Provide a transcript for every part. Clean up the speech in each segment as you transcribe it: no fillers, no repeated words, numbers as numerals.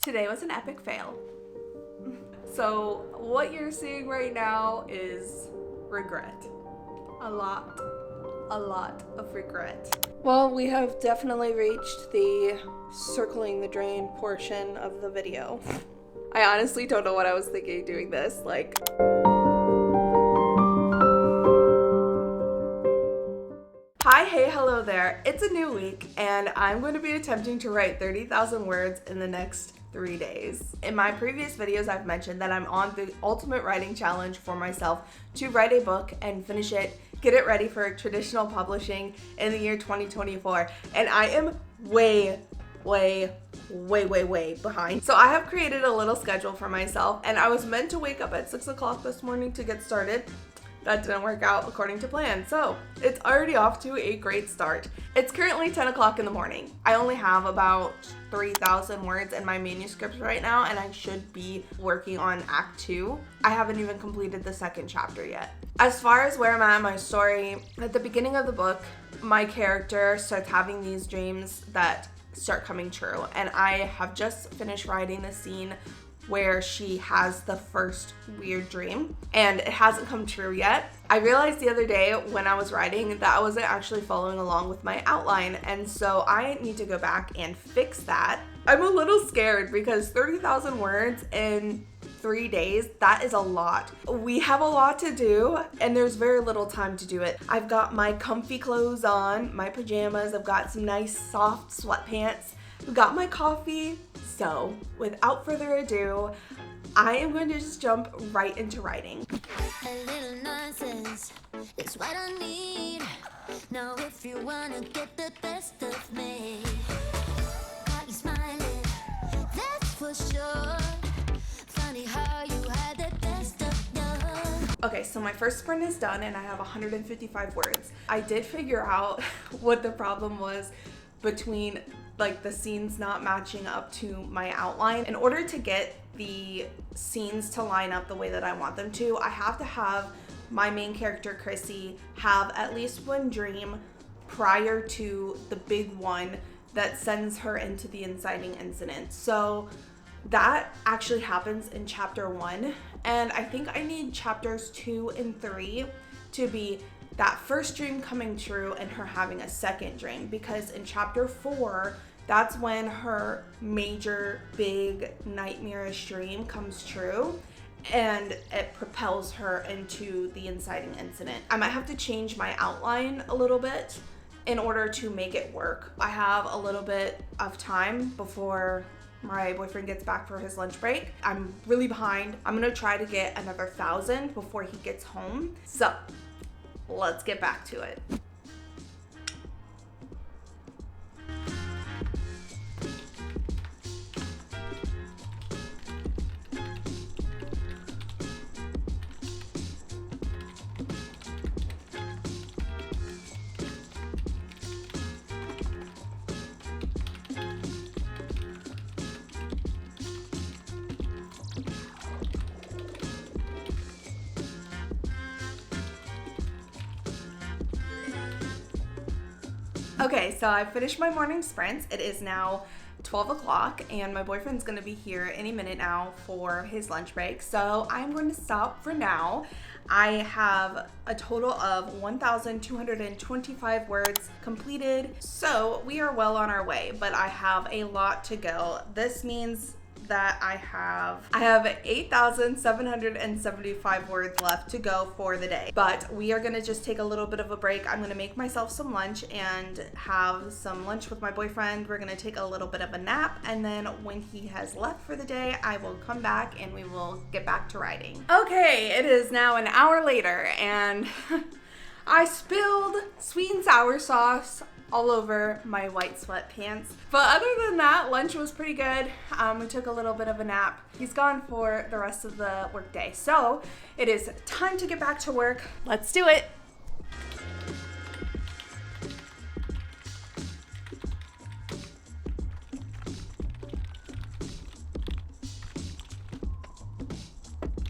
Today was an epic fail. So what you're seeing right now is regret. A lot of regret. Well, we have definitely reached the circling the drain portion of the video. I honestly don't know what I was thinking doing this. Hi, hey, hello there. It's a new week and I'm going to be attempting to write 30,000 words in the next 3 days. In my previous videos, I've mentioned that I'm on the ultimate writing challenge for myself to write a book and finish it, get it ready for traditional publishing in the year 2024. And I am way behind. So I have created a little schedule for myself and I was meant to wake up at 6 o'clock this morning to get started. That didn't work out according to plan, so it's already off to a great start. It's currently 10 o'clock in the morning. I only have about 3,000 words in my manuscripts right now, and I should be working on Act 2. I haven't even completed the second chapter yet. As far as where I'm at in my story, at the beginning of the book, my character starts having these dreams that start coming true, and I have just finished writing the scene where she has the first weird dream and it hasn't come true yet. I realized the other day when I was writing that I wasn't actually following along with my outline, and so I need to go back and fix that. I'm a little scared because 30,000 words in 3 days, that is a lot. We have a lot to do and there's very little time to do it. I've got my comfy clothes on, my pajamas, I've got some nice soft sweatpants, I've got my coffee. So without further ado, I am going to just jump right into writing. A little nonsense is what I need. Now if you wanna get the best of me, got you smiling, that's for sure. Funny how you had the best of you. Okay, so my first sprint is done and I have 155 words. I did figure out what the problem was between the scenes not matching up to my outline. In order to get the scenes to line up the way that I want them to, I have to have my main character, Chrissy, have at least one dream prior to the big one that sends her into the inciting incident. So that actually happens in chapter 1, and I think I need chapters 2 and 3 to be that first dream coming true and her having a second dream, because in chapter 4, that's when her major big nightmarish dream comes true and it propels her into the inciting incident. I might have to change my outline a little bit in order to make it work. I have a little bit of time before my boyfriend gets back for his lunch break. I'm really behind. I'm gonna try to get another 1,000 before he gets home. So let's get back to it. Okay, so I finished my morning sprints. It is now 12 o'clock and my boyfriend's gonna be here any minute now for his lunch break. So I'm going to stop for now. I have a total of 1,225 words completed. So we are well on our way, but I have a lot to go. This means that I have 8,775 words left to go for the day, but we are gonna just take a little bit of a break. I'm gonna make myself some lunch and have some lunch with my boyfriend. We're gonna take a little bit of a nap, and then when he has left for the day, I will come back and we will get back to writing. Okay, it is now an hour later and I spilled sweet and sour sauce all over my white sweatpants. But other than that, lunch was pretty good. We took a little bit of a nap. He's gone for the rest of the workday. So it is time to get back to work. Let's do it.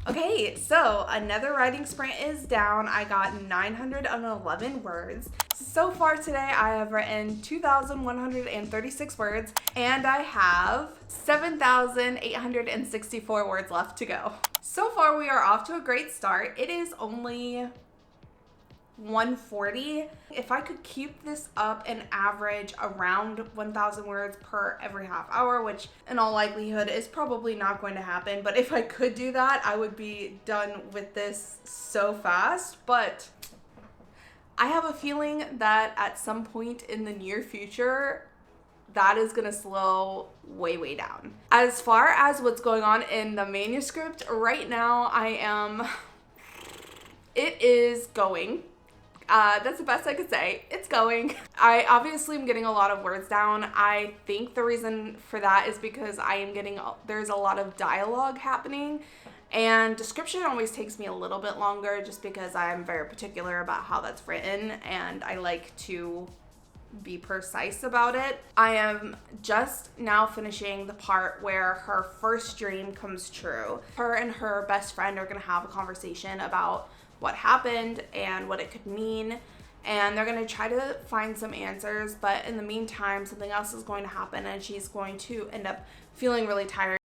Okay, so another writing sprint is down. I got 911 words. So far today, I have written 2,136 words, and I have 7,864 words left to go. So far, we are off to a great start. It is only 140. If I could keep this up and average around 1,000 words per every half hour, which in all likelihood is probably not going to happen, but if I could do that, I would be done with this so fast. But I have a feeling that at some point in the near future, that is gonna slow way down. As far as what's going on in the manuscript, right now it is going. That's the best I could say. It's going. I obviously am getting a lot of words down. I think the reason for that is because there's a lot of dialogue happening, and description always takes me a little bit longer just because I'm very particular about how that's written and I like to be precise about it. I am just now finishing the part where her first dream comes true. Her and her best friend are gonna have a conversation about what happened and what it could mean, and they're going to try to find some answers, but in the meantime something else is going to happen and she's going to end up feeling really tired.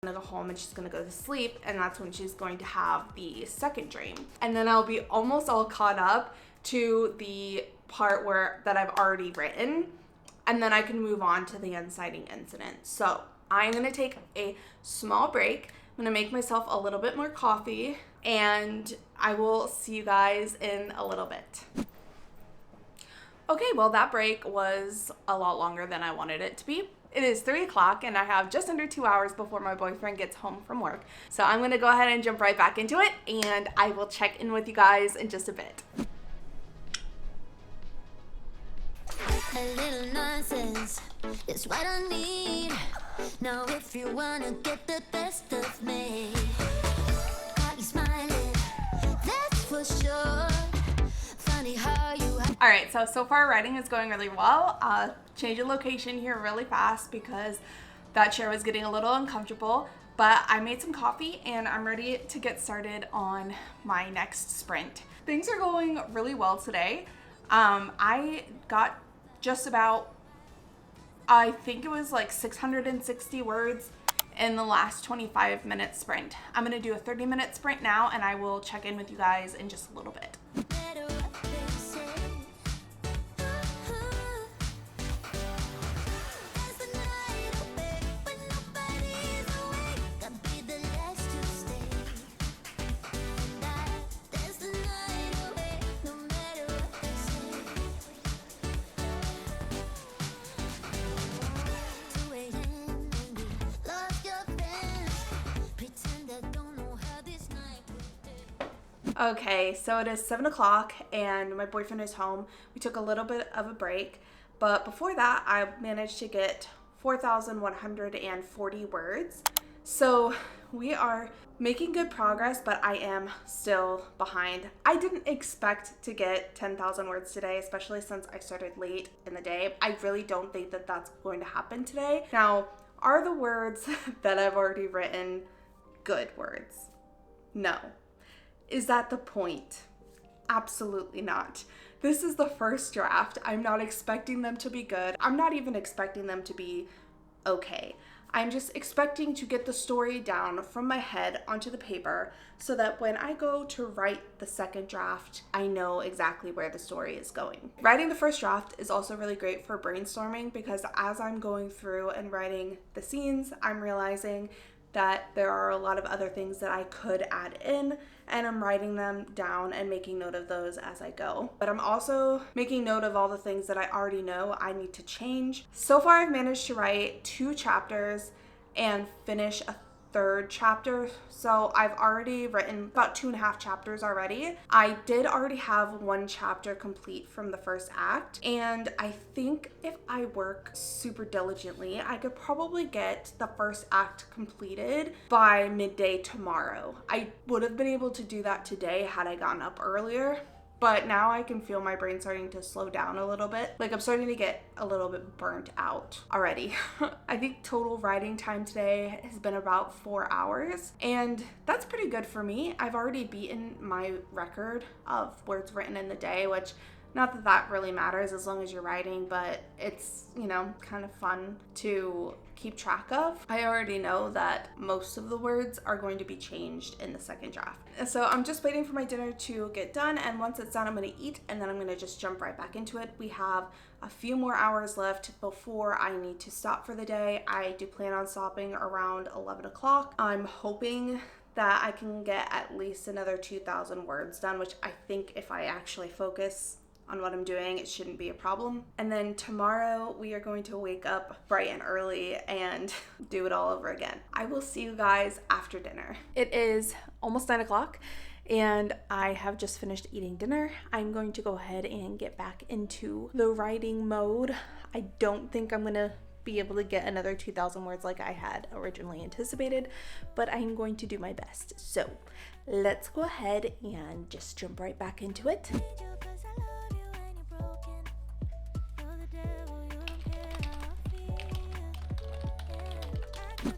She's going to go home and she's going to go to sleep, and that's when she's going to have the second dream. And then I'll be almost all caught up to the part that I've already written, and then I can move on to the inciting incident. So I'm going to take a small break. I'm going to make myself a little bit more coffee, and I will see you guys in a little bit. Okay, well, that break was a lot longer than I wanted it to be. It is 3 o'clock and I have just under 2 hours before my boyfriend gets home from work. So I'm gonna go ahead and jump right back into it, and I will check in with you guys in just a bit. A little nonsense is what I need. Now if you wanna get the best of me, got you smiling, that's for sure. Funny how you All right, so far writing is going really well. Changing location here really fast because that chair was getting a little uncomfortable, but I made some coffee and I'm ready to get started on my next sprint. Things are going really well today. I got just about, I think it was like 660 words in the last 25-minute sprint. I'm gonna do a 30-minute sprint now, and I will check in with you guys in just a little bit. Okay, so it is 7 o'clock and my boyfriend is home. We took a little bit of a break, but before that, I managed to get 4,140 words. So we are making good progress, but I am still behind. I didn't expect to get 10,000 words today, especially since I started late in the day. I really don't think that that's going to happen today. Now, are the words that I've already written good words? No. Is that the point? Absolutely not. This is the first draft. I'm not expecting them to be good. I'm not even expecting them to be okay. I'm just expecting to get the story down from my head onto the paper so that when I go to write the second draft, I know exactly where the story is going. Writing the first draft is also really great for brainstorming because as I'm going through and writing the scenes, I'm realizing that there are a lot of other things that I could add in, and I'm writing them down and making note of those as I go. But I'm also making note of all the things that I already know I need to change. So far, I've managed to write 2 chapters and finish a 3rd chapter. So I've already written about 2.5 chapters already. I did already have 1 chapter complete from the first act, and I think if I work super diligently, I could probably get the first act completed by midday tomorrow. I would have been able to do that today had I gotten up earlier. But now I can feel my brain starting to slow down a little bit. Like I'm starting to get a little bit burnt out already. I think total writing time today has been about 4 hours, and that's pretty good for me. I've already beaten my record of words written in the day, which Not that that really matters as long as you're writing, but it's, you know, kind of fun to keep track of. I already know that most of the words are going to be changed in the second draft. So I'm just waiting for my dinner to get done, and once it's done, I'm going to eat, and then I'm going to just jump right back into it. We have a few more hours left before I need to stop for the day. I do plan on stopping around 11 o'clock. I'm hoping that I can get at least another 2,000 words done, which I think if I actually focus on what I'm doing, it shouldn't be a problem. And then tomorrow we are going to wake up bright and early and do it all over again. I will see you guys after dinner. It is almost 9 o'clock and I have just finished eating dinner. I'm going to go ahead and get back into the writing mode. I don't think I'm gonna be able to get another 2,000 words like I had originally anticipated, but I'm going to do my best. So let's go ahead and just jump right back into it.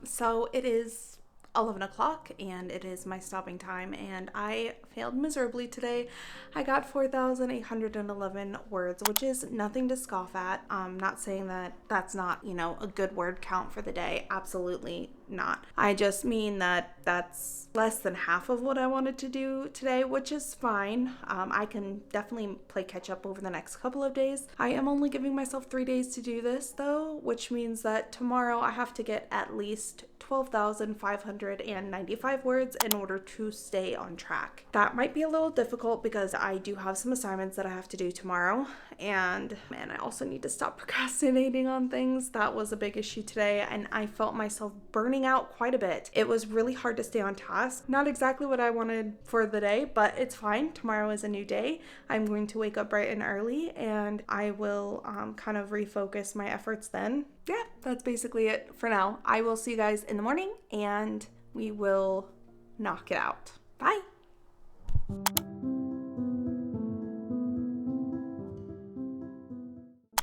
So it is 11 o'clock and it is my stopping time, and I failed miserably today. I got 4,811 words, which is nothing to scoff at. I'm not saying that that's not, you know, a good word count for the day. Absolutely not. I just mean that that's less than half of what I wanted to do today, which is fine. I can definitely play catch up over the next couple of days. I am only giving myself 3 days to do this though, which means that tomorrow I have to get at least 12,595 words in order to stay on track. That might be a little difficult because I do have some assignments that I have to do tomorrow, and man, I also need to stop procrastinating on things. That was a big issue today, and I felt myself burning out quite a bit. It was really hard to stay on task. Not exactly what I wanted for the day, but it's fine. Tomorrow is a new day. I'm going to wake up bright and early, and I will kind of refocus my efforts then. Yeah, that's basically it for now. I will see you guys in the morning and we will knock it out. Bye.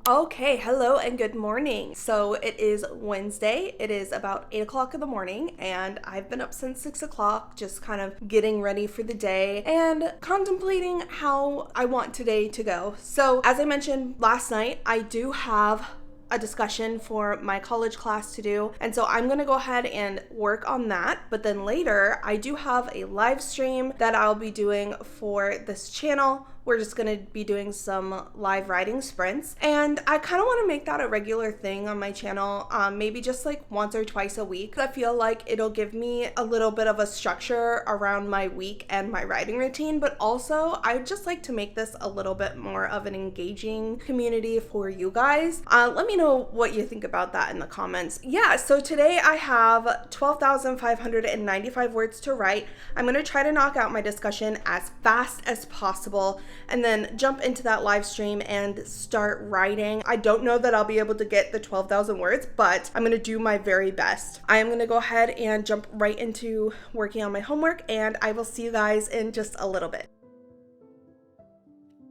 Okay, hello and good morning. So it is Wednesday. It is about 8 o'clock in the morning and I've been up since 6 o'clock, just kind of getting ready for the day and contemplating how I want today to go. So as I mentioned last night, I do have a discussion for my college class to do, and so I'm gonna go ahead and work on that. But then later I do have a live stream that I'll be doing for this channel. We're just gonna be doing some live writing sprints, and I kind of want to make that a regular thing on my channel, maybe just like once or twice a week. I feel like it'll give me a little bit of a structure around my week and my writing routine, but also I'd just like to make this a little bit more of an engaging community for you guys. Let me know what you think about that in the comments. Yeah, so today I have 12,595 words to write. I'm gonna try to knock out my discussion as fast as possible and then jump into that live stream and start writing. I don't know that I'll be able to get the 12,000 words, but I'm gonna do my very best. I am gonna go ahead and jump right into working on my homework, and I will see you guys in just a little bit.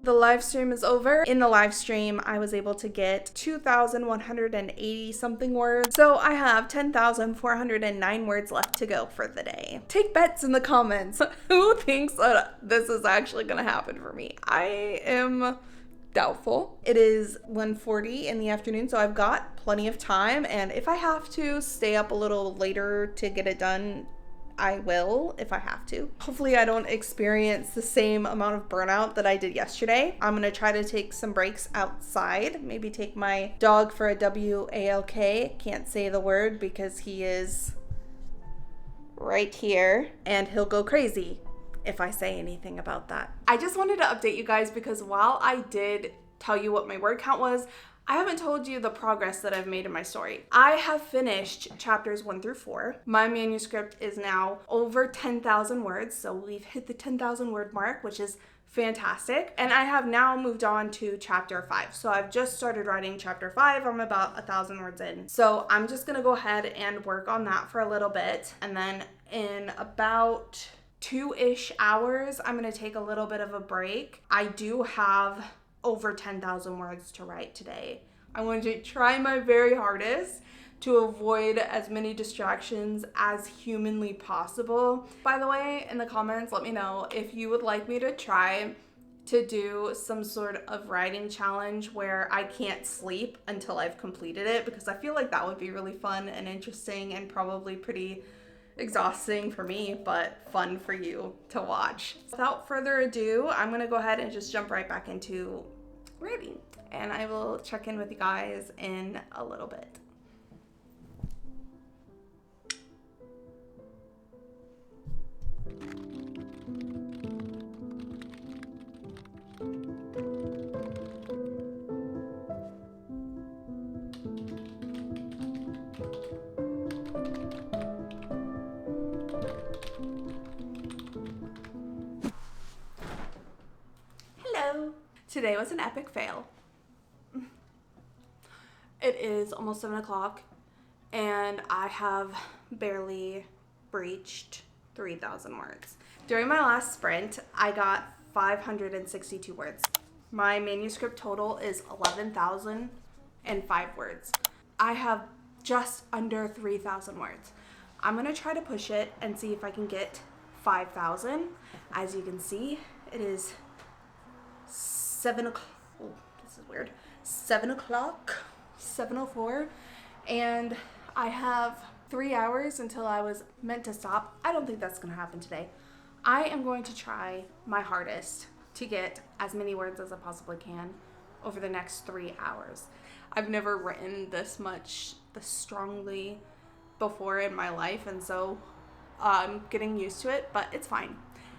The live stream is over. In the live stream, I was able to get 2,180 something words. So I have 10,409 words left to go for the day. Take bets in the comments. Who thinks that this is actually gonna happen for me? I am doubtful. It is 1:40 in the afternoon, so I've got plenty of time. And if I have to stay up a little later to get it done, I will if I have to. Hopefully I don't experience the same amount of burnout that I did yesterday. I'm gonna try to take some breaks outside, maybe take my dog for a walk. Can't say the word because he is right here and he'll go crazy if I say anything about that. I just wanted to update you guys because while I did tell you what my word count was, I haven't told you the progress that I've made in my story. I have finished chapters 1 through 4. My manuscript is now over 10,000 words, so we've hit the 10,000 word mark, which is fantastic. And I have now moved on to chapter 5. So I've just started writing chapter 5. I'm about 1,000 words in. So I'm just gonna go ahead and work on that for a little bit. And then in about 2-ish hours, I'm gonna take a little bit of a break. I do have over 10,000 words to write today. I'm going to try my very hardest to avoid as many distractions as humanly possible. By the way, in the comments, let me know if you would like me to try to do some sort of writing challenge where I can't sleep until I've completed it, because I feel like that would be really fun and interesting and probably pretty exhausting for me, but fun for you to watch. Without further ado, I'm gonna go ahead and just jump right back into writing, and I will check in with you guys in a little bit. Hello. Today was an epic fail. It is almost 7 o'clock and I have barely breached 3,000 words. During my last sprint, I got 562 words. My manuscript total is 11,005 words. I have just under 3,000 words. I'm gonna try to push it and see if I can get 5,000. As you can see, it is 7 o'clock. Oh, this is weird. 7 o'clock, 7:04, and I have 3 hours until I was meant to stop. I don't think that's gonna happen today. I am going to try my hardest to get as many words as I possibly can over the next 3 hours. I've never written this strongly before in my life, and so I'm getting used to it, but it's fine.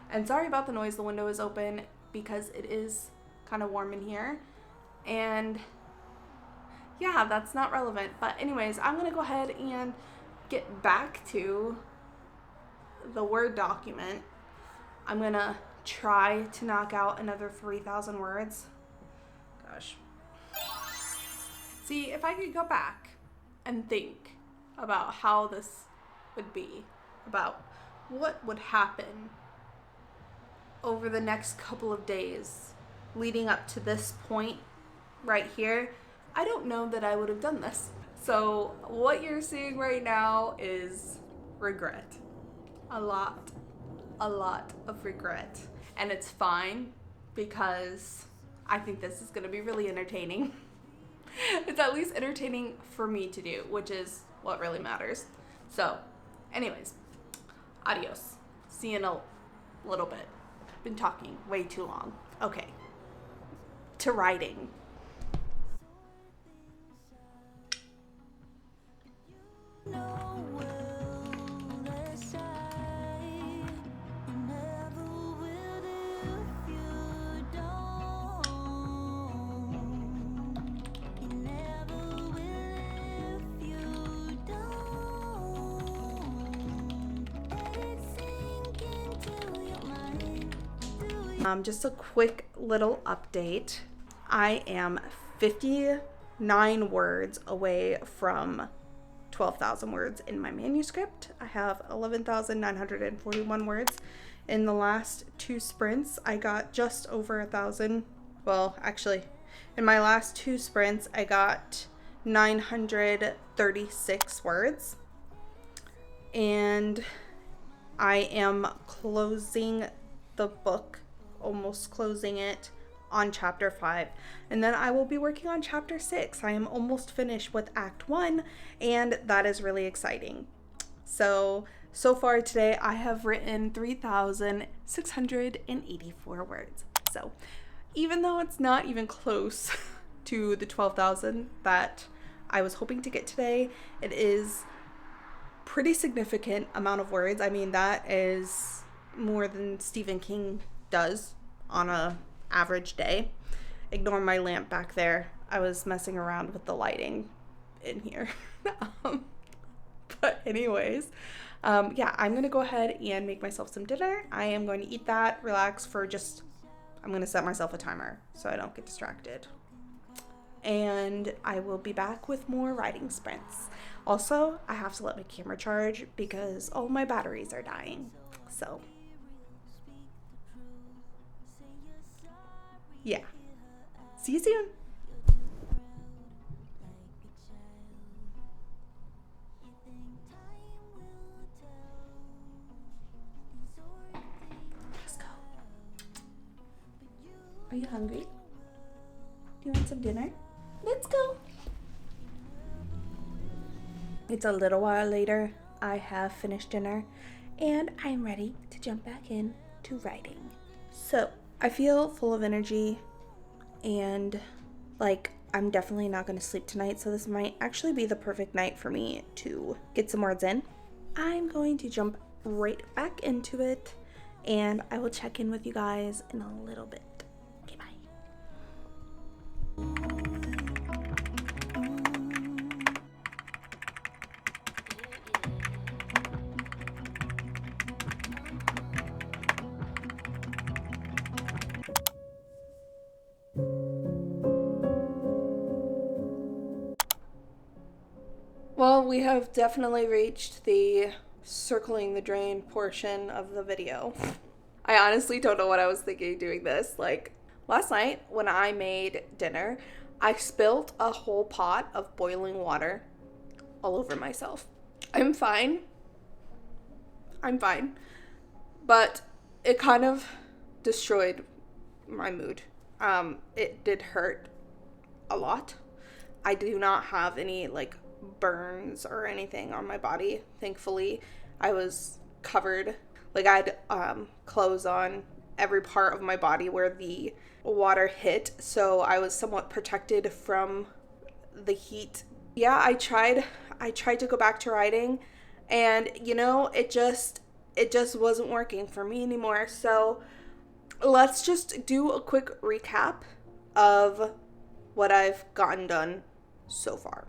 And sorry about the noise. The window is open because it is kind of warm in here, and yeah, that's not relevant. But anyways, I'm gonna go ahead and get back to the Word document. I'm gonna try to knock out another 3,000 words. Gosh. See, if I could go back and think about how this would be, about what would happen over the next couple of days leading up to this point right here, I don't know that I would have done this. So what you're seeing right now is regret. A lot of regret. And it's fine because I think this is gonna be really entertaining. It's at least entertaining for me to do, which is what really matters. So anyways, adios. See you in a little bit. Been talking way too long. Okay. To writing. Just a quick little update. I am 59 words away from 12,000 words in my manuscript. I have 11,941 words. In the last 2 sprints, I got just over 1,000. Well, actually, in my last 2 sprints, I got 936 words. And I am closing the book, almost closing it on chapter 5, and then I will be working on chapter 6. I am almost finished with act 1, and that is really exciting. So far today I have written 3,684 words. So even though it's not even close to the 12,000 that I was hoping to get today, it is pretty significant amount of words. I mean, that is more than Stephen King does on a average day. Ignore my lamp back there. I was messing around with the lighting in here. But anyways, yeah, I'm gonna go ahead and make myself some dinner. I am going to eat that, relax for I'm gonna set myself a timer so I don't get distracted. And I will be back with more writing sprints. Also, I have to let my camera charge because all my batteries are dying. So yeah. See you soon. Let's go. Are you hungry? Do you want some dinner? Let's go. It's a little while later. I have finished dinner and I'm ready to jump back in to writing. So I feel full of energy and like I'm definitely not going to sleep tonight, so this might actually be the perfect night for me to get some words in. I'm going to jump right back into it and I will check in with you guys in a little bit. Okay, bye. Well, we have definitely reached the circling the drain portion of the video. I honestly don't know what I was thinking doing this. Like, last night when I made dinner, I spilled a whole pot of boiling water all over myself. I'm fine. But it kind of destroyed my mood. It did hurt a lot. I do not have any, like, burns or anything on my body. Thankfully, I was covered. Like, I had clothes on every part of my body where the water hit, so I was somewhat protected from the heat. Yeah, I tried to go back to writing, and you know, it just wasn't working for me anymore. So let's just do a quick recap of what I've gotten done so far.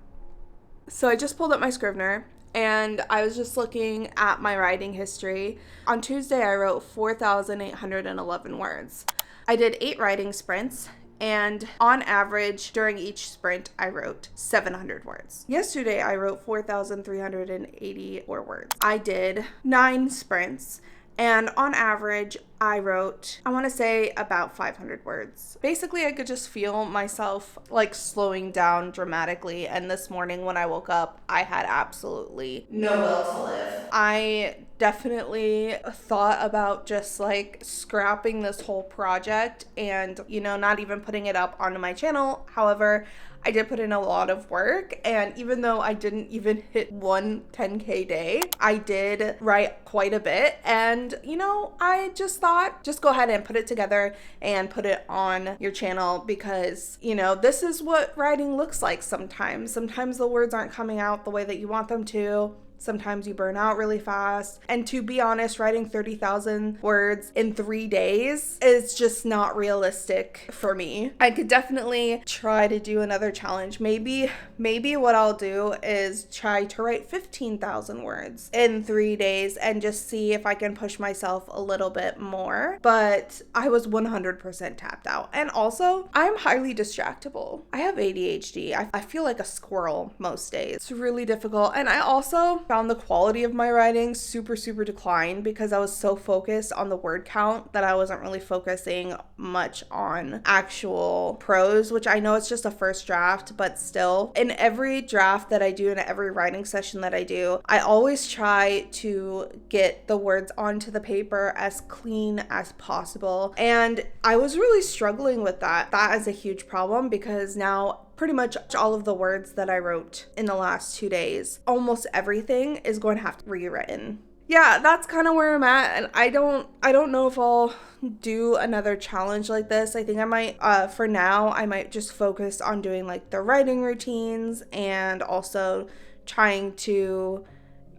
So I just pulled up my Scrivener and I was just looking at my writing history. On Tuesday, I wrote 4,811 words. I did 8 writing sprints, and on average, during each sprint, I wrote 700 words. Yesterday, I wrote 4,384 words. I did 9 sprints, and on average, I wrote, I want to say, about 500 words. Basically, I could just feel myself like slowing down dramatically. And this morning when I woke up, I had absolutely no will to live. I definitely thought about just like scrapping this whole project and, you know, not even putting it up onto my channel. However, I did put in a lot of work, and even though I didn't even hit one 10K day, I did write quite a bit. And, you know, I just thought, just go ahead and put it together and put it on your channel because, you know, this is what writing looks like sometimes. Sometimes the words aren't coming out the way that you want them to. Sometimes you burn out really fast. And to be honest, writing 30,000 words in 3 days is just not realistic for me. I could definitely try to do another challenge. Maybe what I'll do is try to write 15,000 words in 3 days and just see if I can push myself a little bit more. But I was 100% tapped out. And also, I'm highly distractible. I have ADHD. I feel like a squirrel most days. It's really difficult. And I also found the quality of my writing super declined because I was so focused on the word count that I wasn't really focusing much on actual prose, which I know it's just a first draft, but still, in every draft that I do, in every writing session that I do, I always try to get the words onto the paper as clean as possible. And I was really struggling with that. That is a huge problem because now pretty much all of the words that I wrote in the last 2 days, almost everything is going to have to be rewritten. Yeah, that's kind of where I'm at, and I don't know if I'll do another challenge like this. I think I might, for now, I might just focus on doing like the writing routines and also trying to,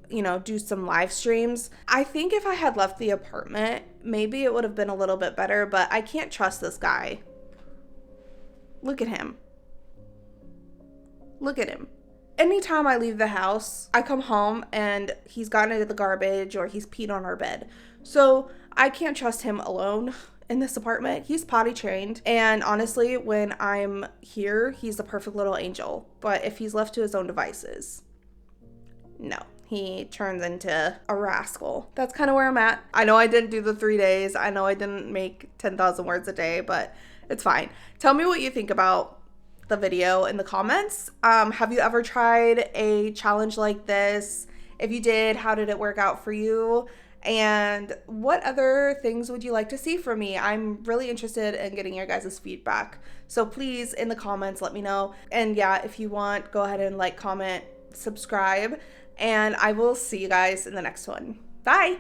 you know, do some live streams. I think if I had left the apartment, maybe it would have been a little bit better, but I can't trust this guy. Look at him. Look at him. Anytime I leave the house, I come home and he's gotten into the garbage or he's peed on our bed. So I can't trust him alone in this apartment. He's potty trained. And honestly, when I'm here, he's the perfect little angel. But if he's left to his own devices, no, he turns into a rascal. That's kind of where I'm at. I know I didn't do the 3 days. I know I didn't make 10,000 words a day, but it's fine. Tell me what you think about the video in the comments. Have you ever tried a challenge like this? If you did, how did it work out for you? And what other things would you like to see from me? I'm really interested in getting your guys' feedback. So please, in the comments, let me know. And yeah, if you want, go ahead and like, comment, subscribe, and I will see you guys in the next one. Bye!